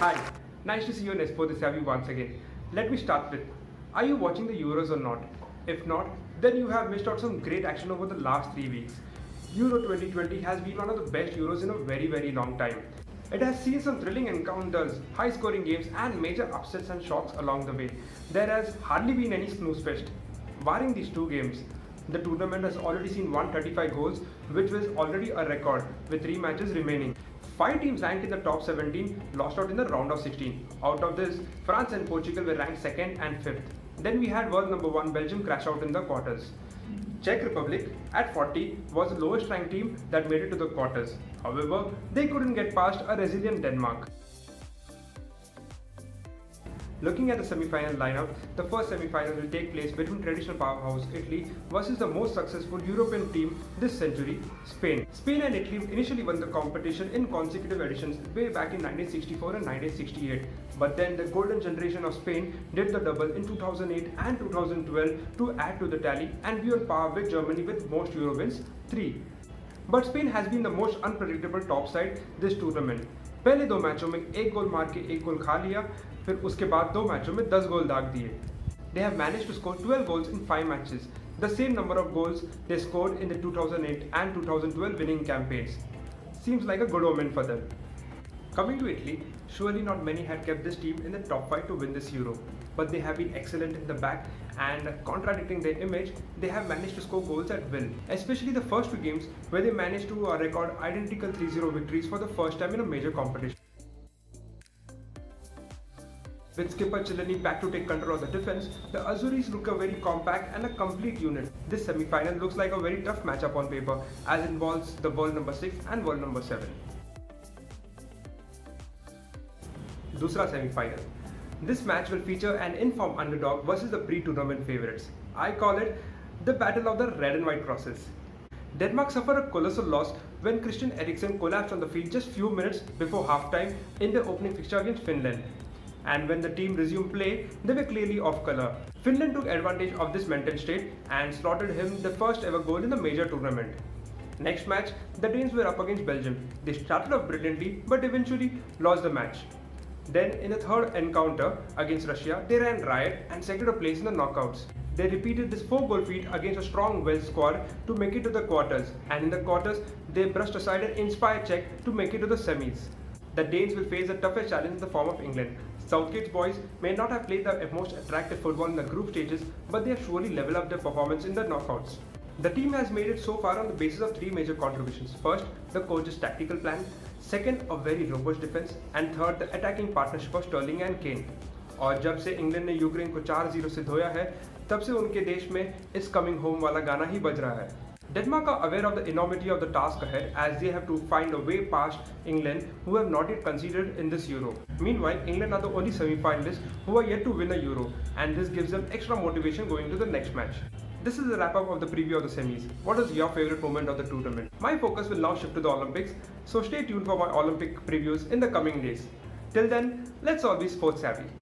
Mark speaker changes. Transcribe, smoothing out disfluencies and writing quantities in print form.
Speaker 1: Hi, nice to see you on Espo this Savvy once again. Let me start with, are you watching the Euros or not? If not, then you have missed out some great action over the last 3 weeks. Euro 2020 has been one of the best Euros in a very long time. It has seen some thrilling encounters, high scoring games and major upsets and shocks along the way. There has hardly been any snooze fest. Barring these two games, the tournament has already seen 135 goals, which was already a record with 3 matches remaining. 5 teams ranked in the top 17 lost out in the round of 16. Out of this, France and Portugal were ranked 2nd and 5th. Then we had world number 1 Belgium crash out in the quarters. Czech Republic at 40 was the lowest ranked team that made it to the quarters. However, they couldn't get past a resilient Denmark. Looking at the semi-final lineup, the first semi-final will take place between traditional powerhouse Italy versus the most successful European team this century, Spain. Spain and Italy initially won the competition in consecutive editions way back in 1964 and 1968. But then the golden generation of Spain did the double in 2008 and 2012 to add to the tally and be on par with Germany with most Euro wins, 3. But Spain has been the most unpredictable top side this tournament. पहले 2 मैचों में 1 गोल मार के 1 गोल खा लिया, फिर उसके बाद 2 मैचों में 10 गोल दाग दिए. They have managed to score 12 goals in 5 matches, the same number of goals they scored in the 2008 and 2012 winning campaigns. Seems like a good omen for them. Coming to Italy, surely not many had kept this team in the top 5 to win this Euro, but they have been excellent in the back and contradicting their image, they have managed to score goals at will, especially the first 2 games where they managed to record identical 3-0 victories for the first time in a major competition. With skipper Chiellini back to take control of the defense, the Azuris look a very compact and a complete unit. This semi-final looks like a very tough matchup on paper as it involves the world number 6 and world number 7. दूसरा semi-final. This match will feature an informed underdog versus the pre-tournament favourites. I call it the battle of the red and white crosses. Denmark suffered a colossal loss when Christian Eriksen collapsed on the field just few minutes before halftime in the opening fixture against Finland. And when the team resumed play, they were clearly off colour. Finland took advantage of this mental state and slotted him the first ever goal in the major tournament. Next match, the Danes were up against Belgium. They started off brilliantly but eventually lost the match. Then in the third encounter against Russia, they ran riot and secured a place in the knockouts. They repeated this 4-goal feat against a strong Welsh squad to make it to the quarters, and in the quarters, they brushed aside an inspired Czech to make it to the semis. The Danes will face the toughest challenge in the form of England. Southgate's boys may not have played the most attractive football in the group stages, but they have surely leveled up their performance in the knockouts. The team has made it so far on the basis of 3 major contributions. First, the coach's tactical plan. Second, a very robust defense. And third, the attacking partnership of Sterling and Kane. और जब से England ने Ukraine को 4-0 से धोया है, तब से उनके देश में इस कमिंग होम वाला गाना ही बज रहा है. Denmark are aware of the enormity of the task ahead as they have to find a way past England, who have not yet conceded in this Euro. Meanwhile, England are the only semi-finalists who are yet to win a Euro, and this gives them extra motivation going to the next match. This is the wrap-up of the preview of the semis. What is your favourite moment of the tournament? My focus will now shift to the Olympics, so stay tuned for my Olympic previews in the coming days. Till then, let's all be sports savvy.